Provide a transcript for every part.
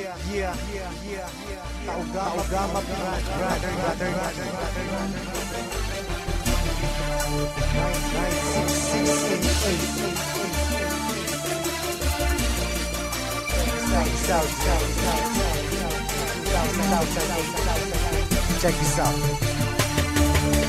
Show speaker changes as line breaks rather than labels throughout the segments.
Taugama Check this out.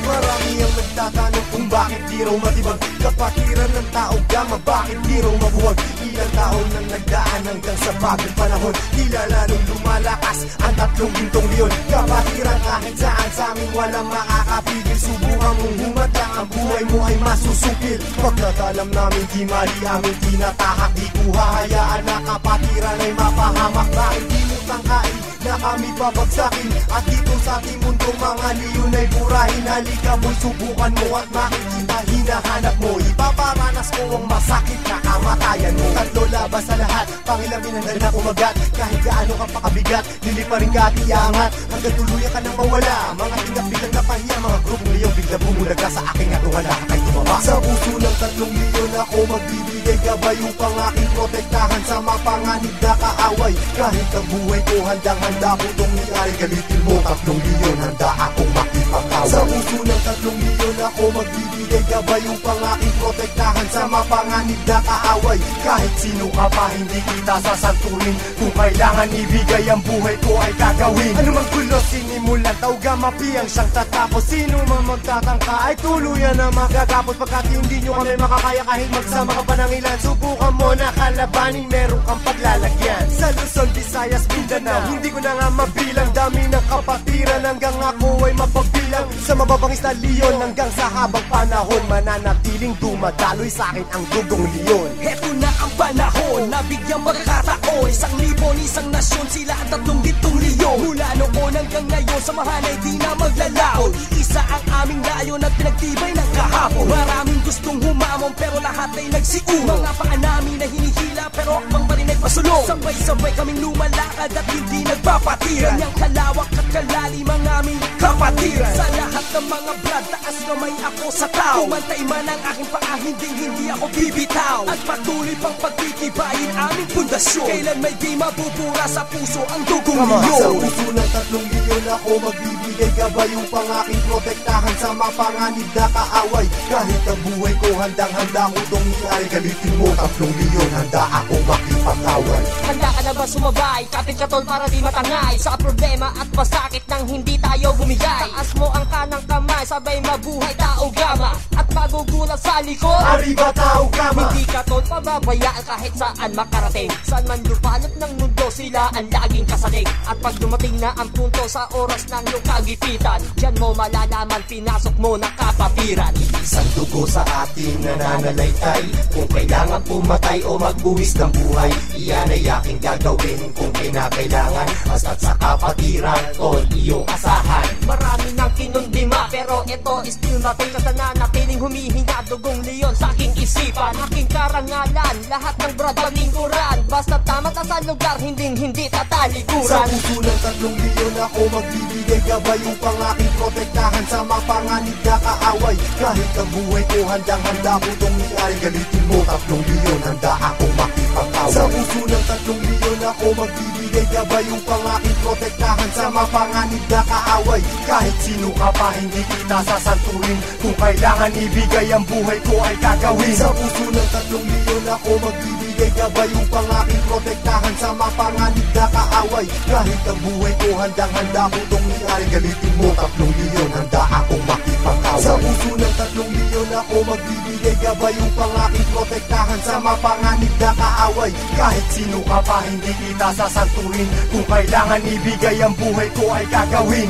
Marami ang nagtatanong kung bakit di raw matibag kapatiran ng tao gama, bakit di raw mabuwag. Ilang taon nang nagdaan hanggang sa bagong panahon, tila lalong lumalakas ang tatlong gintong leon. Kapatiran kahit saan sa amin walang makakapigil. Subukan mong humatang, ang buhay mo ay masusupil. Pagkakalam namin di mali aming tinatahak, di ko hahayaan na kapatiran ay mapahamak. Bakit di mo tangkain na kami babagsakin? At dito sa ating mundo mga leon ay burahin. Halika mo'y subukan mo at makikita hinahanap mo. Ipaparanas ko ang masakit na kamatayan mo. Tatlo labas sa lahat, pangilamin ang na kumagat. Kahit gaano ka pakabigat, hindi pa rin ka at iangat hanggang tuluyan ka nang mawala. Mga tingap biglang napahiya, mga grupong liyong bigla bumulaga sa aking atuhala kay tumaba. Sa puso ng tatlong leon ako magbibigay gabay upang aking protektahan sa mapanganib na kaaway. Kahit ang buhay ko handang-handa ko itong iyari, galitin mo tatlong leon, handa akong makipagkaway. Sa puso ng tatlong leon ako magbibigay gabay upang aking protektahan sa mapanganib na kaaway. Kahit sino ka pa hindi kita sasanturin, kung kailangan ibigay ang buhay ko ay gagawin. Ano mang gulo sinimulan, taugama piyang siyang tatapos. Sino man magtatangka ay tuluyan na magagapos. Pagkat hindi nyo kami makakaya kahit magsama ka pa ng ilan, subukan mo na kalabaning meron kang paglalagyan. Sa Luzon, Visayas, Mindanao, hindi ko na nga mabilang. Dami ng kapatiran hanggang ako ay mapagbilang. Sa mababangis na leon hanggang sa habang panahon, mananatiling dumadaloy sa akin ang dugong leon.
Heto na ang panahon, nabigyang magkataon. 1,000 isang nasyon, sila ang tatlong gintong leon. Mula noon hanggang ngayon, samahan ay di na maglalaon. Iisa ang aming layon at pinagtibay ng kahapon. Maraming gustong humamon pero lahat ay nagsiuno. Mga paa namin na hinihila pero akbang pa rin nagpasulong. Sabay-sabay kaming lumalakad at hindi nagpapatiran. Ganyang kalawak at kalalim ang aming kapatiran. Sa lahat ng mga brad, taas kamay ako sa tao. Kumantay man ang aking paa, hindi ako bibitaw. At patuloy pang pagtitibayin aming pundasyon. Kailan may di mabubura sa puso ang dugong leon.
Sa puso ng tatlong leon ako magbibigay gabay upang aking protektahan sa mapanganib na kaaway. Kahit ang buhay ko handang-handa ko itong iyari, galitin mo tatlong leon, handa akong makipagkaway.
Handa ka na ba sumabay? Kapit katol para di matangay sa problema at pasakit nang hindi tayo bumigay. Taas mo ang kanang kamay, sabay mabuhay taugama. At magugulat sa likod,
arriba taugama.
hindi katol pababayaan kahit saan makarating. Saan man lupalot ng mundo, sila ang laging kasalig. At pag dumating na ang punto sa oras ng iyong kagipitan, diyan mo malalaman, pinasok mo na kapatiran.
Isang dugo sa ating nananalaytay, kung kailangan pumatay o magbuwis ng buhay, iyan ay aking gagawin kung kinakailangan. Basta't sa kapatiran, tol, iyong asahan.
Marami nang kinundima pero ito still natin. Sa nanatiling humihinga dugong leon sa aking isipan. Aking karangalan, lahat ng brad paningkuran. Basta tama sa lugar, hindi tatalikuran.
Sa puso ng tatlong leon ako magbibigay gabay upang aking protektahan sa mapanganib na kaaway. Kahit ang buhay ko handang-handa ko itong iyari, galitin mo tatlong leon, handa akong makipagkaway. Sa puso ng tatlong leon ako magbibigay gabay upang aking protektahan sa mapanganib na kaaway. Kahit sino ka pa hindi kita sasanturin, kung kailangan ibigay ang buhay ko ay gagawin. Sa puso ng tatlong leon ako magbibigay gabay upang aking protektahan sa mapanganib na kaaway. Kahit ang buhay ko handang-handa ko itong iyari, galitin mo tatlong leon, handa akong makipagkaway. Sa puso ng tatlong leon ako magbibigay gabay upang aking protektahan sa mapanganib na kaaway. Kahit sino ka pa hindi kita sasanturin, kung kailangan ibigay ang buhay ko ay gagawin.